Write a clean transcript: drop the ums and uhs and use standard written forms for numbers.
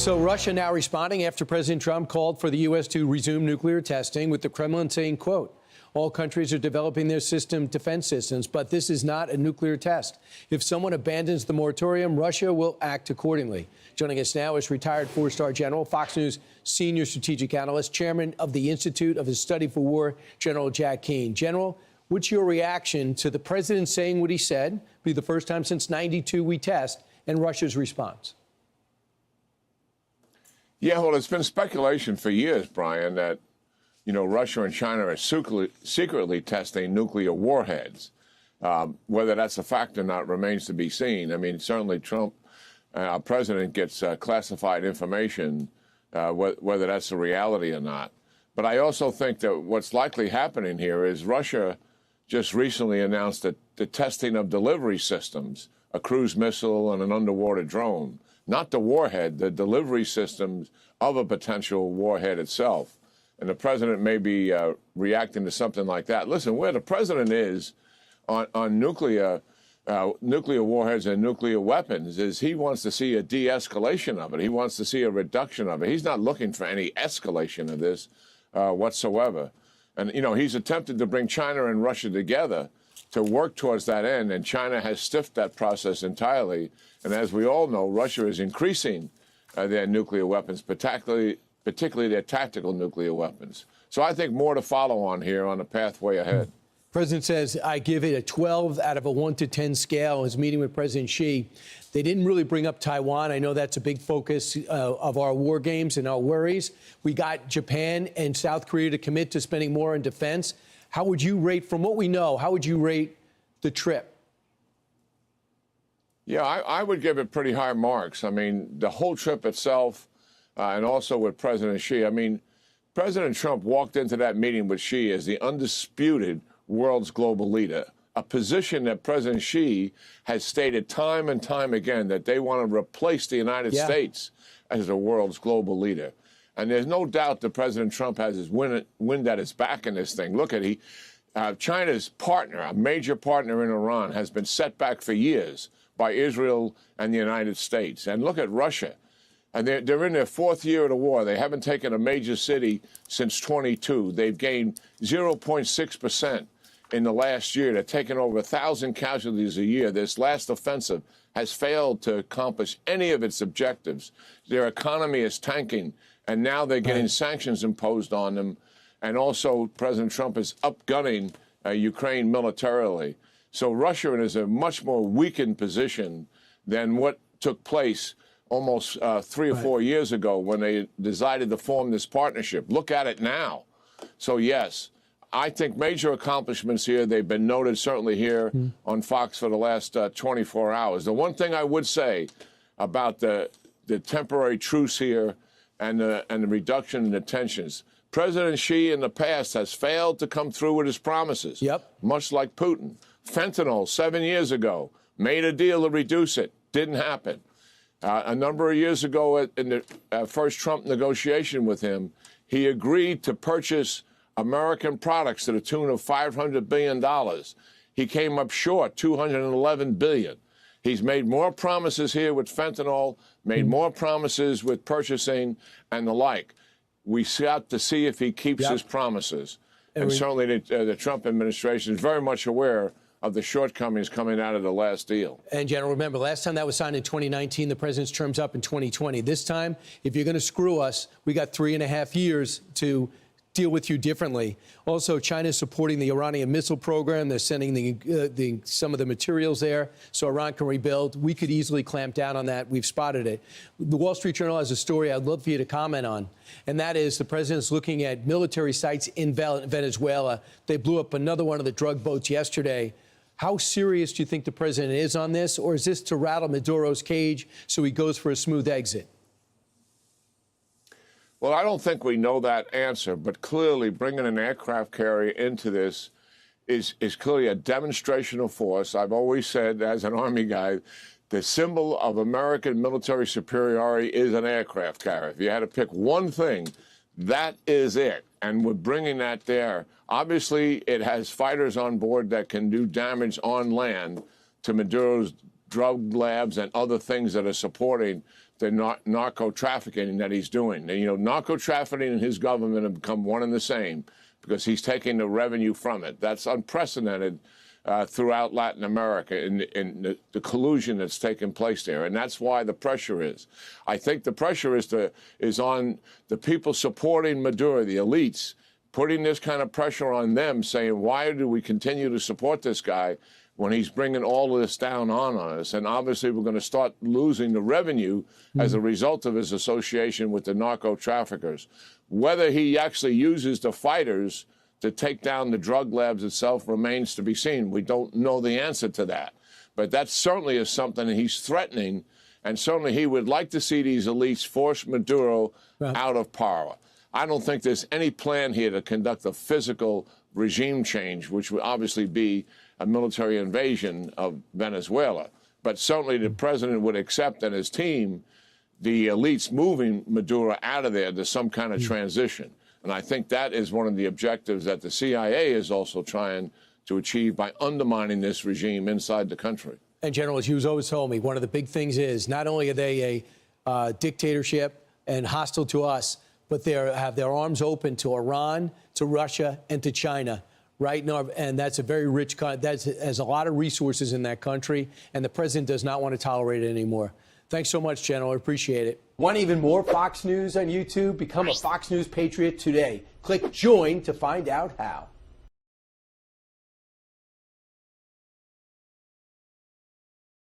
So Russia now responding after President Trump called for the U.S. to resume nuclear testing, with the Kremlin saying, quote, all countries are developing their defense systems, but this is not a nuclear test. If someone abandons the moratorium, Russia will act accordingly. Joining us now is retired four-star general, Fox News senior strategic analyst, chairman of the Institute of the Study for War, General Jack Keane. General, what's your reaction to the president saying what he said, be the first time since '92 we test, and Russia's response? Yeah, well, it's been speculation for years, Brian, that, Russia and China are secretly testing nuclear warheads. Whether that's a fact or not remains to be seen. I mean, certainly Trump, our president, gets classified information, whether that's a reality or not. But I also think that what's likely happening here is Russia just recently announced that the testing of delivery systems, a cruise missile and an underwater drone, not the warhead, the delivery systems of a potential warhead itself. And the president may be reacting to something like that. Listen, where the president is on nuclear warheads and nuclear weapons is he wants to see a de-escalation of it. He wants to see a reduction of it. He's not looking for any escalation of this whatsoever. And, he's attempted to bring China and Russia together to work towards that end, and China has stiffed that process entirely. And as we all know, Russia is increasing their nuclear weapons, particularly their tactical nuclear weapons. So I think more to follow on here on the pathway ahead. President says, I give it a 12 out of a 1 to 10 scale. His meeting with President Xi. They didn't really bring up Taiwan. I know that's a big focus of our war games and our worries. We got Japan and South Korea to commit to spending more on defense. How would you rate, from what we know, how would you rate the trip? Yeah, I would give it pretty high marks. I mean, the whole trip itself, and also with President Xi. I mean, President Trump walked into that meeting with Xi as the undisputed world's global leader, a position that President Xi has stated time and time again that they want to replace the United States as the world's global leader. And there's no doubt that President Trump has his wind at his back in this thing. Look at China's partner, a major partner in Iran, has been set back for years by Israel and the United States. And look at Russia. And they're in their fourth year of the war. They haven't taken a major city since 22. They've gained 0.6% in the last year. They're taking over 1,000 casualties a year. This last offensive has failed to accomplish any of its objectives. Their economy is tanking, and now they're getting sanctions imposed on them. And also, President Trump is upgunning Ukraine militarily. So Russia is in a much more weakened position than what took place almost 3 or 4 years ago when they decided to form this partnership. Look at it now. So, yes, I think major accomplishments here. They've been noted certainly here on Fox for the last 24 hours. The one thing I would say about the temporary truce here and the reduction in the tensions, President Xi in the past has failed to come through with his promises, much like Putin. Fentanyl, 7 years ago, made a deal to reduce it. Didn't happen. A number of years ago in the first Trump negotiation with him, he agreed to purchase American products to the tune of $500 billion. He came up short, $211 billion. He's made more promises here with fentanyl, made more promises with purchasing and the like. We have to see if he keeps his promises. And certainly the Trump administration is very much aware of the shortcomings coming out of the last deal. And, General, remember, last time that was signed in 2019, the president's term's up in 2020. This time, if you're going to screw us, we got 3.5 years to deal with you differently. Also, China's supporting the Iranian missile program. They're sending some of the materials there so Iran can rebuild. We could easily clamp down on that. We've spotted it. The Wall Street Journal has a story I'd love for you to comment on, and that is the president's looking at military sites in Venezuela. They blew up another one of the drug boats yesterday. How serious do you think the president is on this, or is this to rattle Maduro's cage so he goes for a smooth exit? Well, I don't think we know that answer, but clearly bringing an aircraft carrier into this is clearly a demonstration of force. I've always said, as an Army guy, the symbol of American military superiority is an aircraft carrier. If you had to pick one thing, that is it. And we're bringing that there. Obviously, it has fighters on board that can do damage on land to Maduro's drug labs and other things that are supporting the narco trafficking that he's doing. And, you know, narco trafficking and his government have become one and the same because he's taking the revenue from it. That's unprecedented throughout Latin America in the collusion that's taken place there. And that's why the pressure is. I think the pressure is on the people supporting Maduro, the elites, putting this kind of pressure on them, saying, why do we continue to support this guy when he's bringing all of this down on us? And obviously we're going to start losing the revenue as a result of his association with the narco traffickers. Whether he actually uses the fighters to take down the drug labs itself remains to be seen. We don't know the answer to that. But that certainly is something that he's threatening, and certainly he would like to see these elites force Maduro out of power. I don't think there's any plan here to conduct a physical regime change, which would obviously be a military invasion of Venezuela. But certainly the president would accept, and his team, the elites moving Maduro out of there to some kind of transition. And I think that is one of the objectives that the CIA is also trying to achieve by undermining this regime inside the country. And General, as you've always told me, one of the big things is not only are they a dictatorship and hostile to us, but they have their arms open to Iran, to Russia, and to China. Right now, and that's a very rich country. That has a lot of resources in that country, and the president does not want to tolerate it anymore. Thanks so much, General. I appreciate it. Want even more Fox News on YouTube? Become a Fox News Patriot today. Click join to find out how.